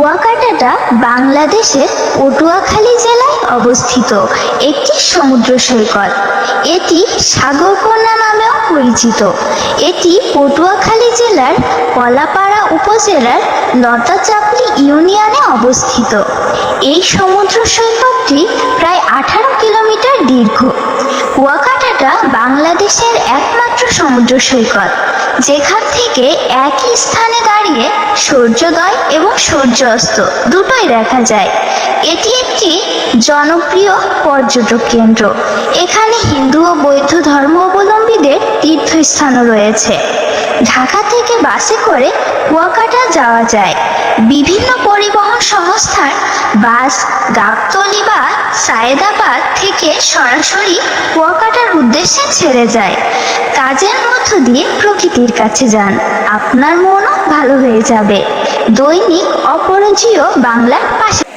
কুয়াকাটাটা বাংলাদেশের পটুয়াখালী জেলায় অবস্থিত একটি সমুদ্র সৈকত। এটি সাগরকন্যা নামেও পরিচিত। এটি পটুয়াখালী জেলার কলাপাড়া উপজেলার লতাচাপড়ি ইউনিয়নে অবস্থিত। এই সমুদ্র সৈকতটি প্রায় 18 কিলোমিটার দীর্ঘ। কুয়াকাটাটা বাংলাদেশের একমাত্র সমুদ্র সৈকত যেখান থেকে একই স্থানে দাঁড়িয়ে সূর্যোদয় এবং সূর্যাস্ত দুটোই দেখা যায়। এটি একটি জনপ্রিয় পর্যটক কেন্দ্র। এখানে হিন্দু ও বৌদ্ধ ধর্মাবলম্বীদের তীর্থস্থানও রয়েছে। ঢাকা থেকে বাসে করে কুয়াকাটা যাওয়া যায়। বিভিন্ন পরিবহন সংস্থার বাস গাবতলী বা সায়েদাবাদ থেকে সরাসরি কুয়াকাটার উদ্দেশ্যে ছেড়ে যায়। কাজের মধ্য দিয়ে প্রকৃতির কাছে যান, আপনার মনও ভালো হয়ে যাবে। দৈনিক অপরিচিত বাংলার পাশে।